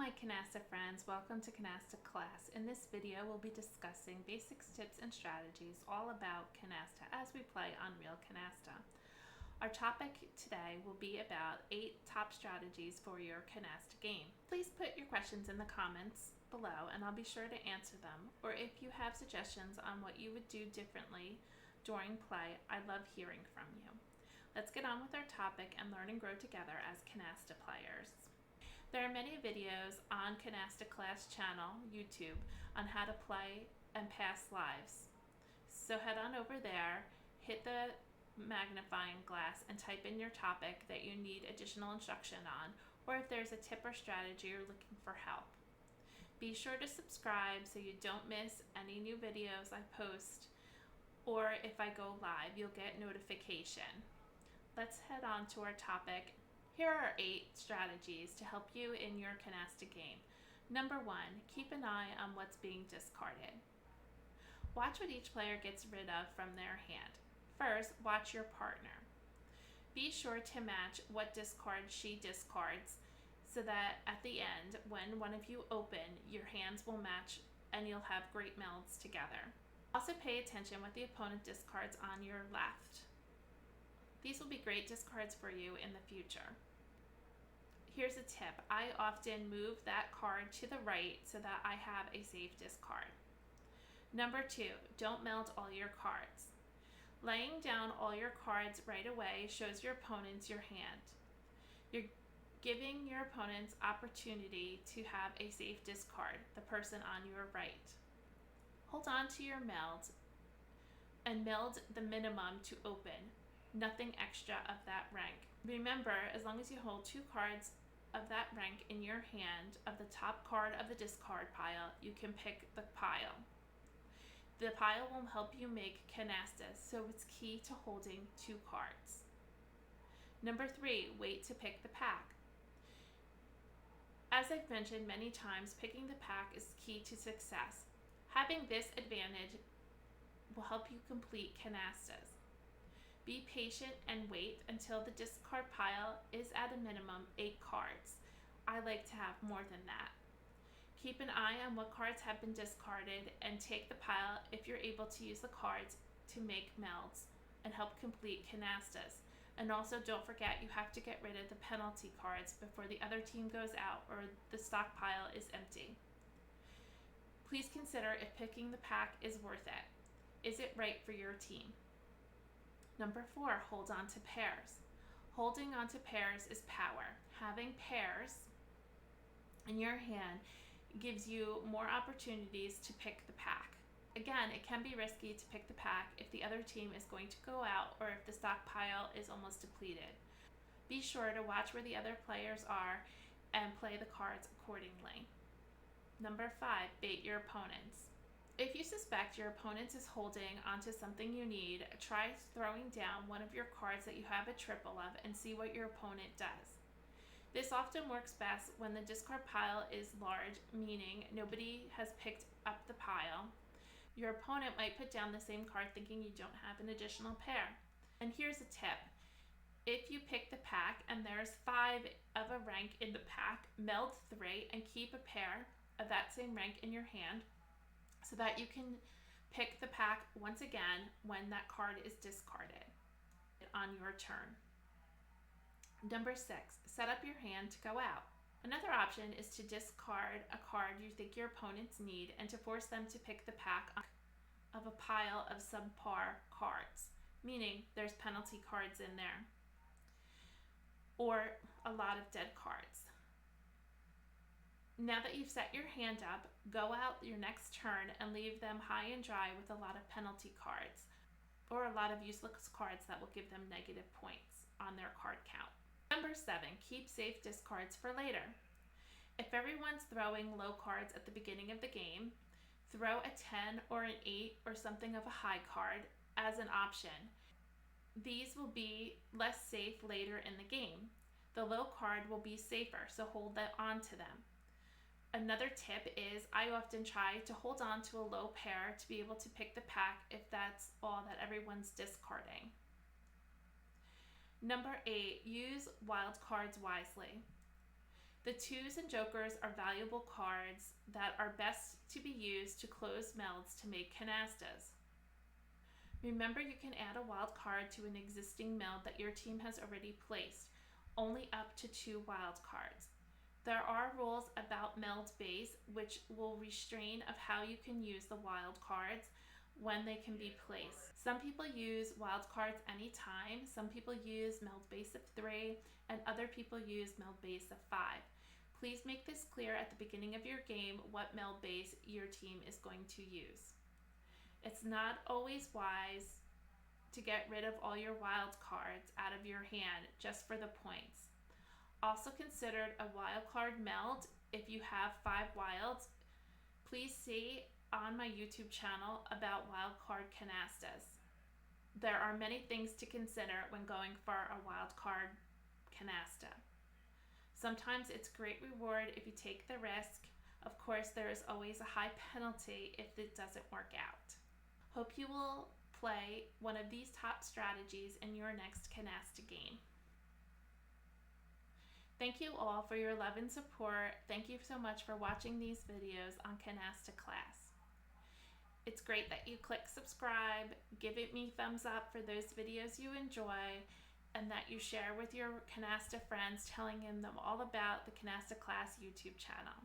my Canasta friends, welcome to Canasta Class. In this video we'll be discussing basics, tips, and strategies all about Canasta as we play on real Canasta. Our topic today will be about 8 top strategies for your Canasta game. Please put your questions in the comments below and I'll be sure to answer them, or if you have suggestions on what you would do differently during play, I love hearing from you. Let's get on with our topic and learn and grow together as Canasta players. There are many videos on Canasta Class channel, YouTube, on how to play and pass lives. So head on over there, hit the magnifying glass and type in your topic that you need additional instruction on, or if there's a tip or strategy you're looking for help. Be sure to subscribe so you don't miss any new videos I post, or if I go live, you'll get notification. Let's head on to our topic. Here are 8 strategies to help you in your Canasta game. Number 1, keep an eye on what's being discarded. Watch what each player gets rid of from their hand. First, watch your partner. Be sure to match what discard she discards so that at the end, when one of you open, your hands will match and you'll have great melds together. Also pay attention what the opponent discards on your left. These will be great discards for you in the future. Here's a tip. I often move that card to the right so that I have a safe discard. Number 2, don't meld all your cards. Laying down all your cards right away shows your opponents your hand. You're giving your opponents opportunity to have a safe discard, the person on your right. Hold on to your meld and meld the minimum to open. Nothing extra of that rank. Remember, as long as you hold 2 cards of that rank in your hand of the top card of the discard pile, you can pick the pile. The pile will help you make canastas, so it's key to holding 2 cards. Number 3, wait to pick the pack. As I've mentioned many times, picking the pack is key to success. Having this advantage will help you complete canastas. Be patient and wait until the discard pile is at a minimum 8 cards. I like to have more than that. Keep an eye on what cards have been discarded and take the pile if you're able to use the cards to make melds and help complete canastas. And also don't forget, you have to get rid of the penalty cards before the other team goes out or the stockpile is empty. Please consider if picking the pack is worth it. Is it right for your team? Number 4, hold on to pairs. Holding on to pairs is power. Having pairs in your hand gives you more opportunities to pick the pack. Again, it can be risky to pick the pack if the other team is going to go out or if the stockpile is almost depleted. Be sure to watch where the other players are and play the cards accordingly. Number 5, bait your opponents. If you suspect your opponent is holding onto something you need, try throwing down one of your cards that you have a triple of and see what your opponent does. This often works best when the discard pile is large, meaning nobody has picked up the pile. Your opponent might put down the same card thinking you don't have an additional pair. And here's a tip. If you pick the pack and there's 5 of a rank in the pack, meld 3 and keep a pair of that same rank in your hand, so that you can pick the pack once again when that card is discarded on your turn. Number 6, set up your hand to go out. Another option is to discard a card you think your opponents need and to force them to pick the pack of a pile of subpar cards, meaning there's penalty cards in there or a lot of dead cards. Now that you've set your hand up, go out your next turn and leave them high and dry with a lot of penalty cards or a lot of useless cards that will give them negative points on their card count. Number 7, keep safe discards for later. If everyone's throwing low cards at the beginning of the game, throw a 10 or an 8 or something of a high card as an option. These will be less safe later in the game. The low card will be safer, so hold that on to them. Another tip is I often try to hold on to a low pair to be able to pick the pack if that's all that everyone's discarding. Number 8, use wild cards wisely. The twos and jokers are valuable cards that are best to be used to close melds to make canastas. Remember, you can add a wild card to an existing meld that your team has already placed, only up to 2 wild cards. There are rules about meld base which will restrain of how you can use the wild cards when they can be placed. Some people use wild cards anytime, some people use meld base of 3, and other people use meld base of 5. Please make this clear at the beginning of your game what meld base your team is going to use. It's not always wise to get rid of all your wild cards out of your hand just for the points. Also considered a wild card meld if you have 5 wilds. Please see on my YouTube channel about wild card canastas. There are many things to consider when going for a wild card canasta. Sometimes it's great reward if you take the risk. Of course, there is always a high penalty if it doesn't work out. Hope you will play one of these top strategies in your next canasta game. Thank you all for your love and support. Thank you so much for watching these videos on Canasta Class. It's great that you click subscribe, give it me thumbs up for those videos you enjoy, and that you share with your Canasta friends, telling them all about the Canasta Class YouTube channel.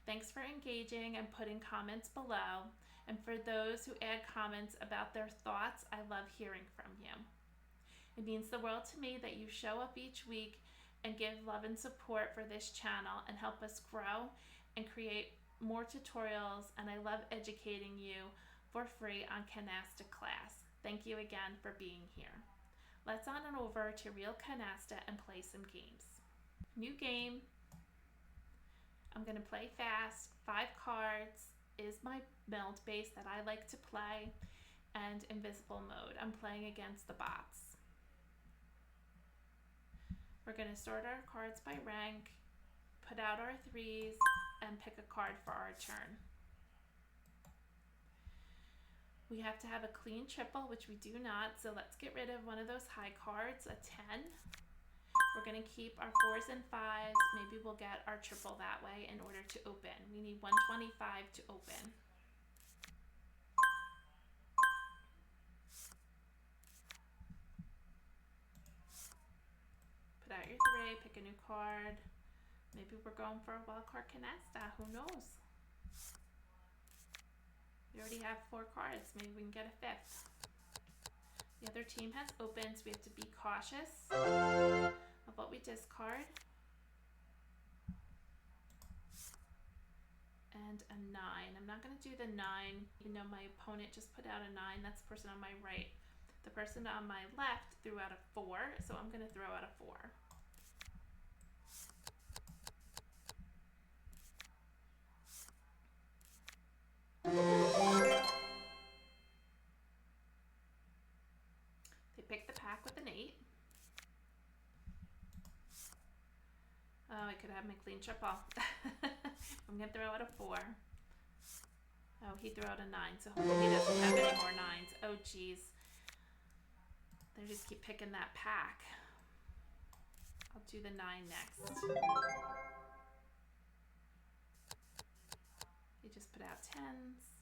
Thanks for engaging and putting comments below, and for those who add comments about their thoughts, I love hearing from you. It means the world to me that you show up each week and give love and support for this channel and help us grow and create more tutorials, and I love educating you for free on Canasta Class. Thank you again for being here. Let's on and over to Real Canasta and play some games. New game. I'm going to play fast. 5 cards is my meld base that I like to play, and invisible mode. I'm playing against the bots. We're going to sort our cards by rank, put out our 3s, and pick a card for our turn. We have to have a clean triple, which we do not, so let's get rid of one of those high cards, a 10. We're going to keep our 4s and 5s. Maybe we'll get our triple that way in order to open. We need 125 to open. Put out your 3, pick a new card. Maybe we're going for a wild card canasta, who knows? We already have 4 cards, maybe we can get a 5th. The other team has opened, so we have to be cautious of what we discard. And a 9. I'm not going to do the 9, even though my opponent just put out a 9. That's the person on my right. The person on my left threw out a 4, so I'm going to throw out a 4. They picked the pack with an 8. Oh, I could have my clean triple. I'm going to throw out a 4. Oh, he threw out a 9, so hopefully he doesn't have any more 9s. Oh, geez. They just keep picking that pack. I'll do the 9 next. He just put out 10s.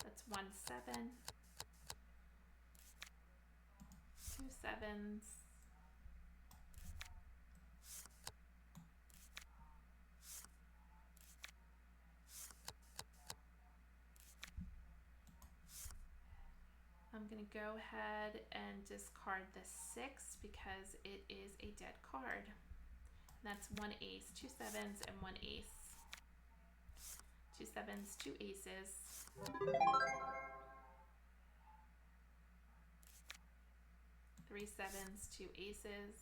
That's 1 7. 2 7s. I'm going to go ahead and discard the 6 because it is a dead card. That's 1 ace, 2 7s, and 1 ace. 2 7s, 2 aces. 3 7s, 2 aces.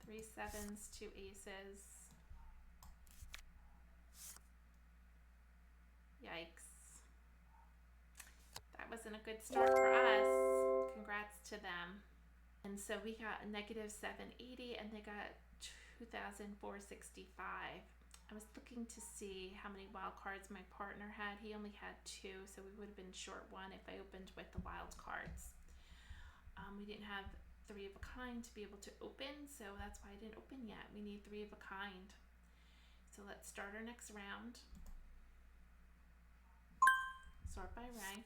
3 7s, 2 aces. Yikes. That wasn't a good start for us. Congrats to them. And so we got a negative 780 and they got 2,465. I was looking to see how many wild cards my partner had. He only had 2, so we would have been short 1 if I opened with the wild cards. We didn't have 3 of a kind to be able to open, so that's why I didn't open yet. We need 3 of a kind. So let's start our next round. Sort by rank.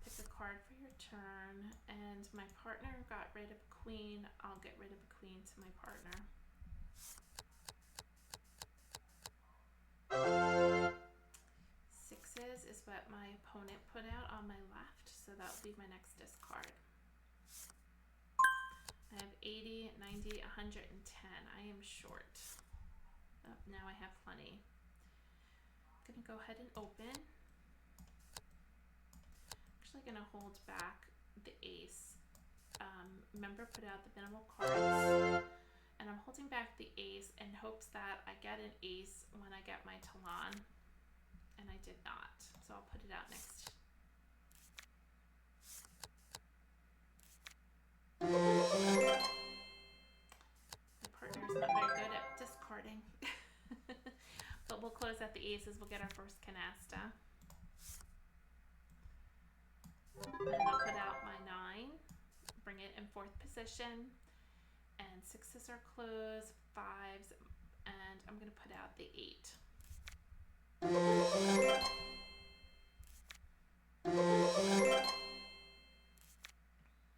Pick a card for your turn, and my partner got rid of a queen. I'll get rid of a queen to my partner. Sixes is what my opponent put out on my left, so that will be my next discard. I have 80, 90, 110. I am short. Oh, now I have plenty. I'm going to go ahead and open. Actually going to hold back the ace. Remember, put out the minimal cards. And I'm holding back the ace in hopes that I get an ace when I get my talon. And I did not, so I'll put it out next. My partner's not very good at discarding. But we'll close out the aces, we'll get our first canasta. And I'll put out my 9, bring it in 4th position, and 6s are closed, 5s, and I'm going to put out the 8.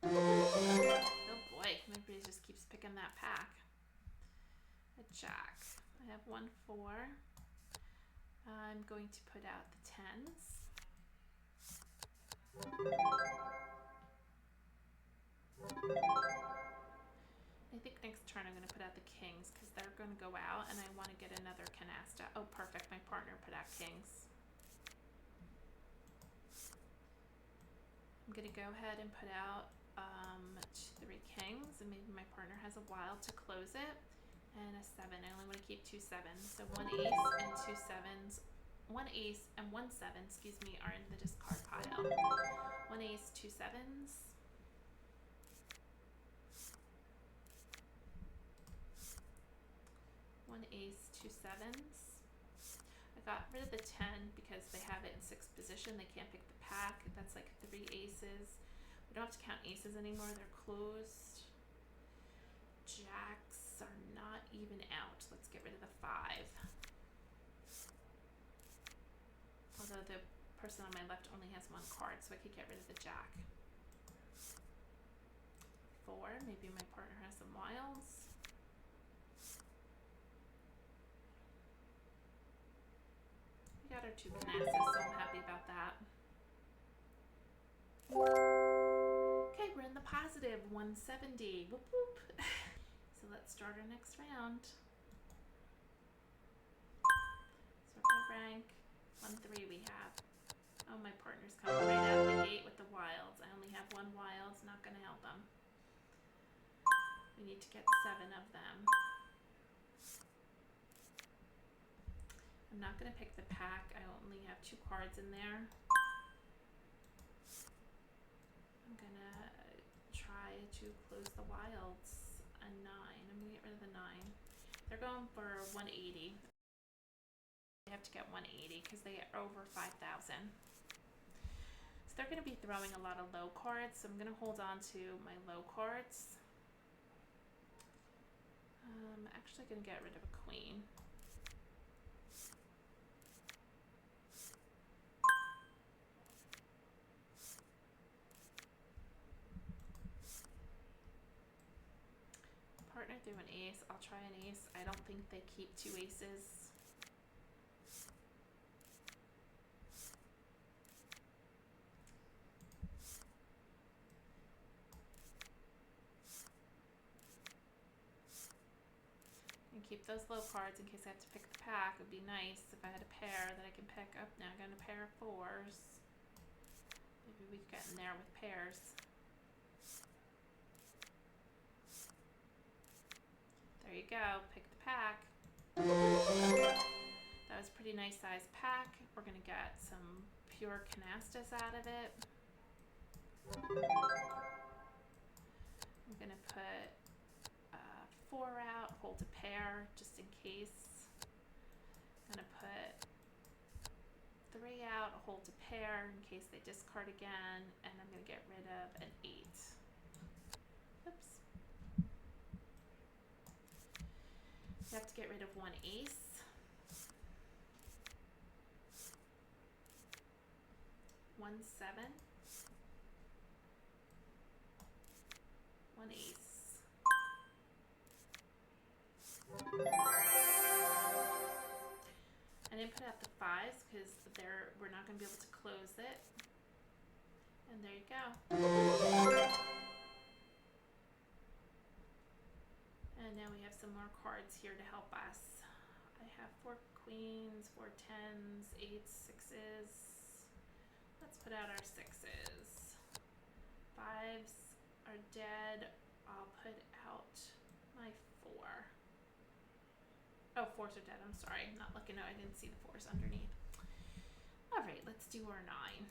Oh boy, maybe it just keeps picking that pack. A jack. I have 1 4. I'm going to put out the 10s. I think next turn I'm going to put out the kings because they're going to go out and I want to get another canasta. Oh, perfect. My partner put out kings. I'm going to go ahead and put out 3 kings, and maybe my partner has a wild to close it, and a 7. I only want to keep 2 7s. So 1 ace and 2 7s. 1 ace and 1 7, excuse me, are in the discard pile. 1 ace, 2 7s. 1 ace, 2 7s. I got rid of the 10 because they have it in 6th position. They can't pick the pack. That's like 3 aces. We don't have to count aces anymore. They're closed. Jacks are not even out. Let's get rid of the 5. Although the person on my left only has 1 card, so I could get rid of the jack. 4. Maybe my partner has some wilds. We got our 2 canastas, so I'm happy about that. Okay, we're in the positive, 170. Whoop whoop. So let's start our next round. Sort by rank. 1 3 we have. Oh, my partner's coming right out of the gate with the wilds. I only have 1 wild, it's not going to help them. We need to get 7 of them. I'm not going to pick the pack. I only have 2 cards in there. I'm going to try to close the wilds. A 9. I'm going to get rid of the 9. They're going for 180. They have to get 180 because they are over 5,000. So they're going to be throwing a lot of low cards. So I'm going to hold on to my low cards. I'm actually going to get rid of a queen. Partner threw an ace. I'll try an ace. I don't think they keep 2 aces. And keep those low cards in case I have to pick the pack. It would be nice if I had a pair that I can pick up. Now I got a pair of 4s. Maybe we could get in there with pairs. There you go, pick the pack. That was a pretty nice sized pack. We're gonna get some pure canastas out of it. I'm going to put 4 out, hold a pair just in case. I'm going to put 3 out, hold a pair in case they discard again, and I'm going to get rid of an 8. Oops. You have to get rid of 1 ace. 1 7. 1 ace. I didn't put out the 5s because we're not going to be able to close it. And there you go. And now we have some more cards here to help us. I have 4 queens, 4 10s, 8 6s. Let's put out our 6s. 5s are dead. I'll put out my 4. Oh, 4s are dead. I'm sorry. I'm not looking. No, I didn't see the 4s underneath. All right, let's do our 9.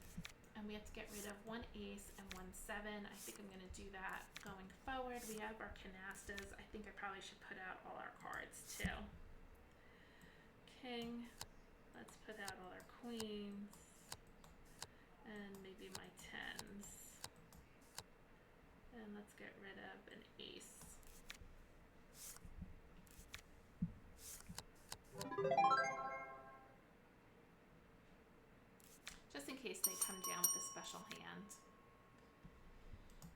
And we have to get rid of 1 ace and 1 7. I think I'm going to do that going forward. We have our canastas. I think I probably should put out all our cards too. King. Let's put out all our queens. And maybe my 10s. And let's get rid of an ace. Just in case they come down with a special hand.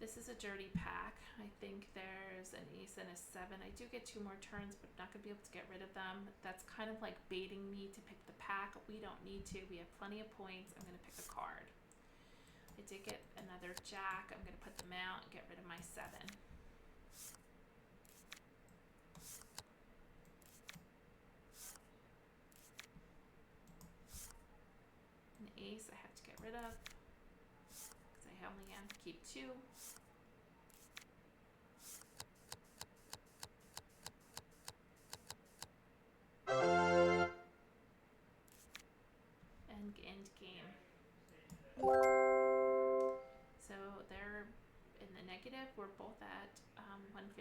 This is a dirty pack. I think there's an ace and a 7. I do get 2 more turns, but not going to be able to get rid of them. That's kind of like baiting me to pick the pack. We don't need to. We have plenty of points. I'm going to pick a card. I did get another jack. I'm going to put them out and get rid of my 7. An ace I have to get rid of because I only have to keep 2. And end game. So they're in the negative. We're both at 155.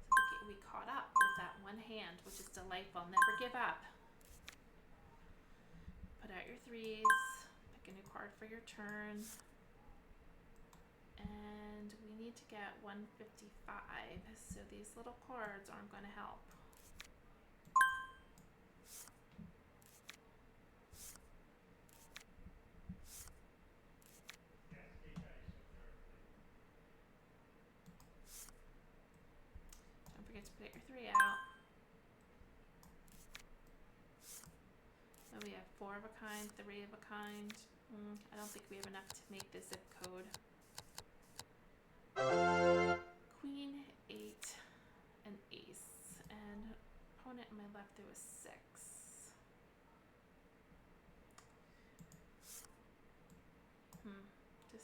So we caught up with that one hand, which is delightful. Never give up. Put out your 3s. Pick a new card for your turn. And we need to get 155. So these little cards aren't going to help. Don't forget to put your 3 out. So we have 4 of a kind, 3 of a kind. I don't think we have enough to make the zip code. Queen, 8, and ace. And opponent on my left, there was 6.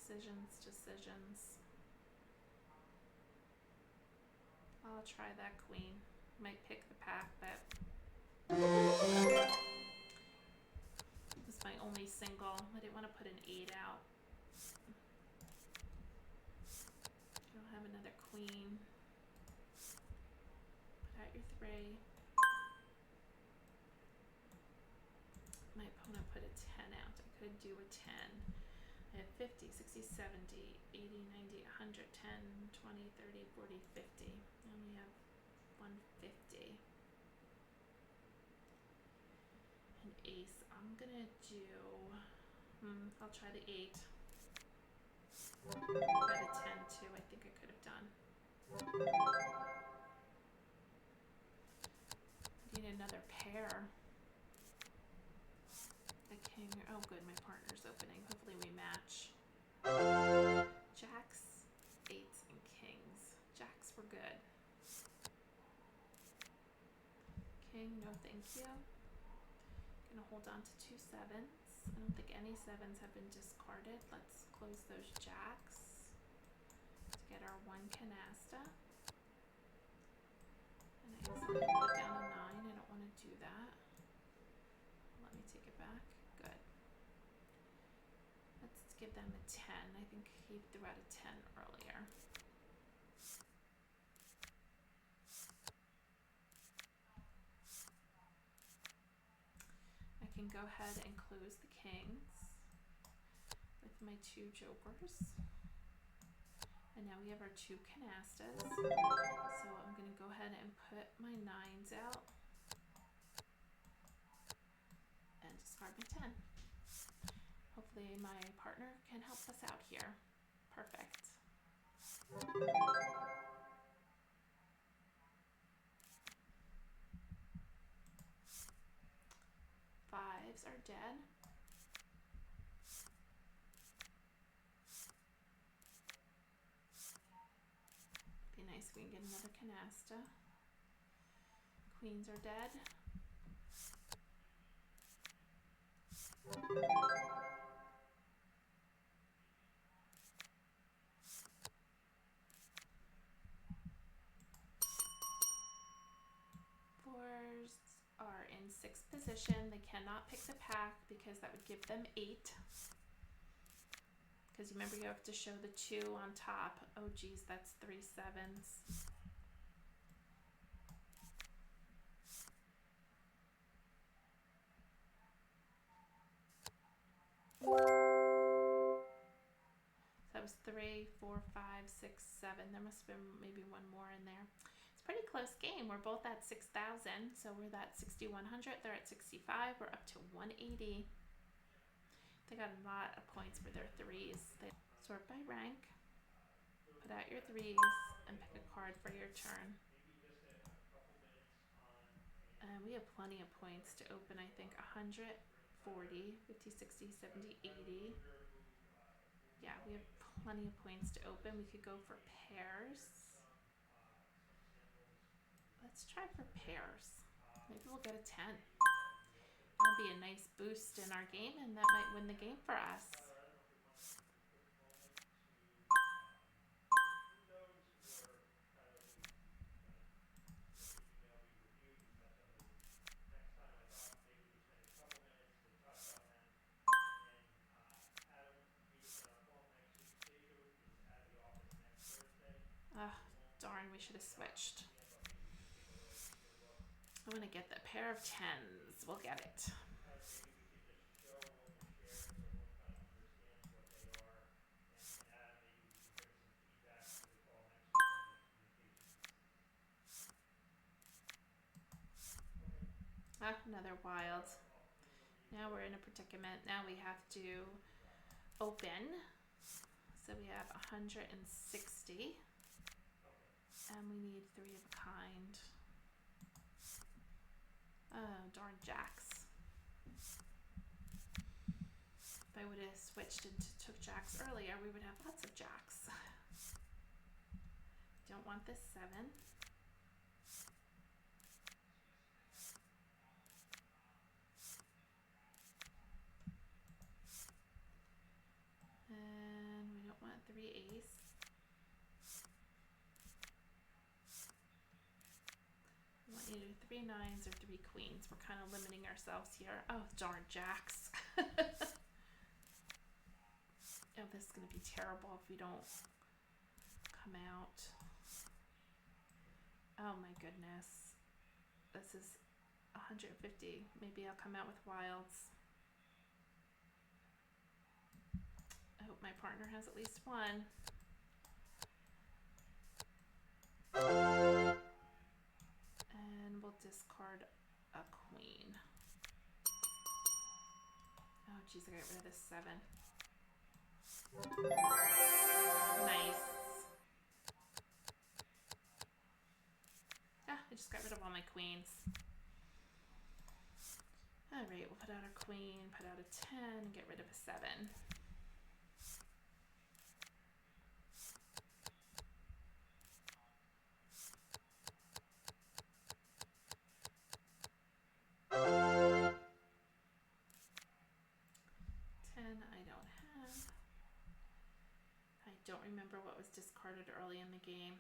Decisions. I'll try that queen. Might pick the pack, but this is my only single. I didn't want to put an 8 out. I don't have another queen. Put out your 3. My opponent put a 10 out. I could do a 10. I have 50, 60, 70, 80, 90, 100, 10, 20, 30, 40, 50. I only have 150. An ace. I'm gonna do, I'll try the 8. Got a 10 too, I think I could have done. I need another pair. The king, oh good, my partner's opening. Hopefully we match. Jacks, 8s, and kings. Jacks were good. King, no thank you. Gonna hold on to 2 7s. I don't think any 7s have been discarded. Let's close those jacks to get our 1 canasta. And I accidentally put down a 9. I don't want to do that. Let me take it back. give them a 10. I think he threw out a 10 earlier. I can go ahead and close the kings with my 2 jokers. And now we have our 2 canastas. So I'm going to go ahead and put my 9s out and discard my 10. Hopefully my partner can help us out here. Perfect. 5s are dead. Be nice if we can get another canasta. Queens are dead. Fours are in 6th position. They cannot pick the pack because that would give them 8. Because remember, you have to show the 2 on top. Oh geez, that's 3 7s. That was 3, 4, 5, 6, 7. There must have been maybe one more in there. It's a pretty close game. We're both at 6,000, so we're at 6,100. They're at 65. We're up to 180. They got a lot of points for their 3s. They sort by rank, put out your 3s, and pick a card for your turn. And we have plenty of points to open, I think. 100, 40, 50, 60, 70, 80. Yeah, we have plenty of points to open. We could go for pairs. Let's try for pairs. Maybe we'll get a 10. That'll be a nice boost in our game, and that might win the game for us. Darn, we should have switched. I want to get the pair of 10s. We'll get it. Another wild. Now we're in a predicament. Now we have to open. So we have 160. And we need 3 of a kind. Oh, darn jacks. If I would have switched and took jacks earlier, we would have lots of jacks. Don't want this 7. And we don't want 3 ace. We want either 3 9s or 3 queens. We're kind of limiting ourselves here. Oh, darn jacks. Oh, this is going to be terrible if we don't come out. Oh my goodness. This is 150. Maybe I'll come out with wilds. I hope my partner has at least one. And we'll discard a queen. Oh geez, I got rid of this 7. Nice. I just got rid of all my queens. All right, we'll put out our queen, put out a 10, and get rid of a 7. Don't remember what was discarded early in the game.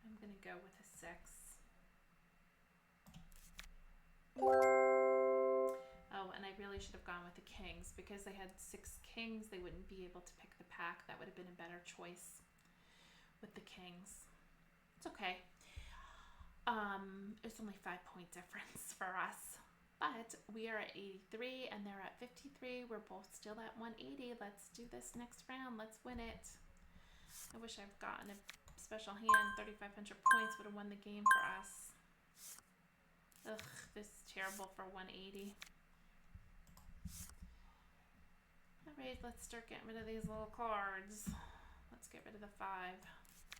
I'm going to go with a 6. Oh, and I really should have gone with the kings. Because they had 6 kings, they wouldn't be able to pick the pack. That would have been a better choice with the kings. It's okay. It's only 5-point difference for us. But we are at 83 and they're at 53. We're both still at 180. Let's do this next round. Let's win it. I wish I've gotten a special hand. 3,500 points would have won the game for us. Ugh, this is terrible for 180. Alright, let's start getting rid of these little cards. Let's get rid of the 5. I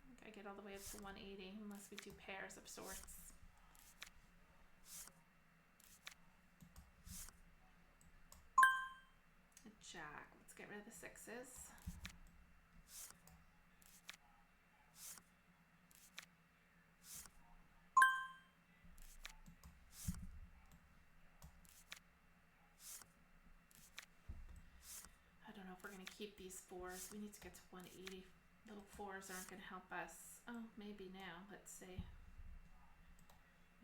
think I get all the way up to 180 unless we do pairs of sorts. A jack. Let's get rid of the 6s. We're going to keep these 4s. We need to get to 180. Little 4s aren't going to help us. Oh, maybe now. Let's see.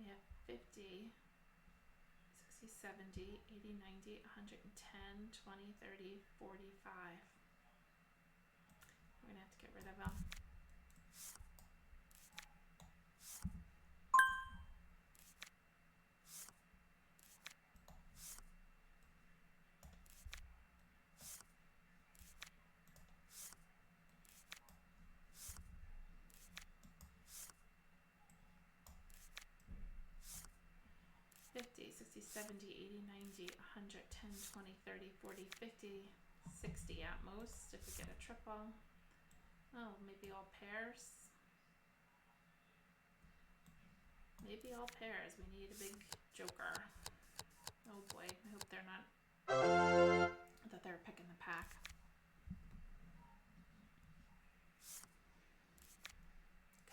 We have 50, 60, 70, 80, 90, 110, 20, 30, 45. We're going to have to get rid of them. $50, $60, $70, $80, $90, $110, $20, $30, $40, $50, $60 at most if we get a triple. Oh, maybe all pairs. Maybe all pairs. We need a big joker. Oh boy, I hope they're not. I thought they were picking the pack.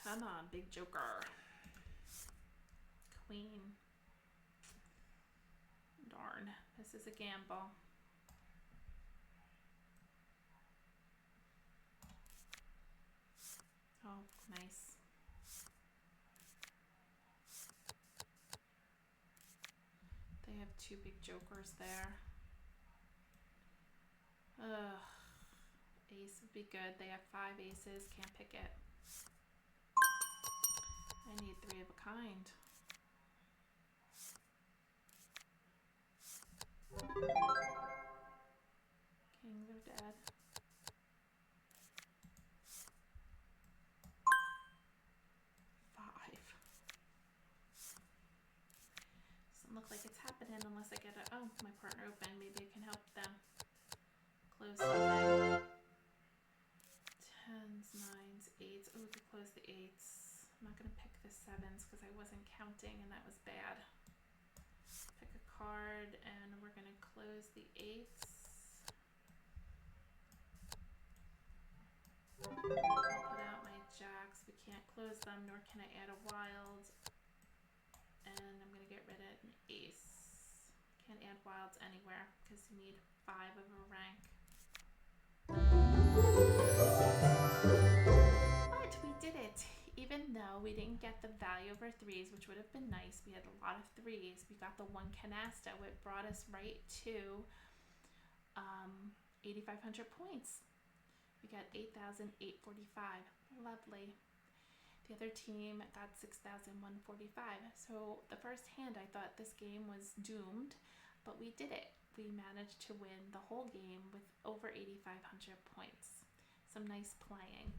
Come on, big joker. Queen. Darn, this is a gamble. Oh, nice. They have 2 big jokers there. Ugh. Ace would be good. They have 5 aces. Can't pick it. I need 3 of a kind. Kings are dead. 5. Doesn't look like it's happening unless I get a. Oh, my partner open. Maybe I can help them close something. 10s, 9s, 8s. Oh, we could close the 8s. I'm not going to pick the 7s because I wasn't counting and that was bad. Pick a card and we're going to close the 8s. I'll put out my jacks. We can't close them, nor can I add a wild. And I'm going to get rid of an ace. Can't add wilds anywhere because you need 5 of a rank. But we did it. Even though we didn't get the value of our 3s, which would have been nice. We had a lot of 3s. We got the 1 canasta, which brought us right to 8,500 points. We got 8,845. Lovely. The other team got 6,145. So the first hand, I thought this game was doomed, but we did it. We managed to win the whole game with over 8,500 points. Some nice playing.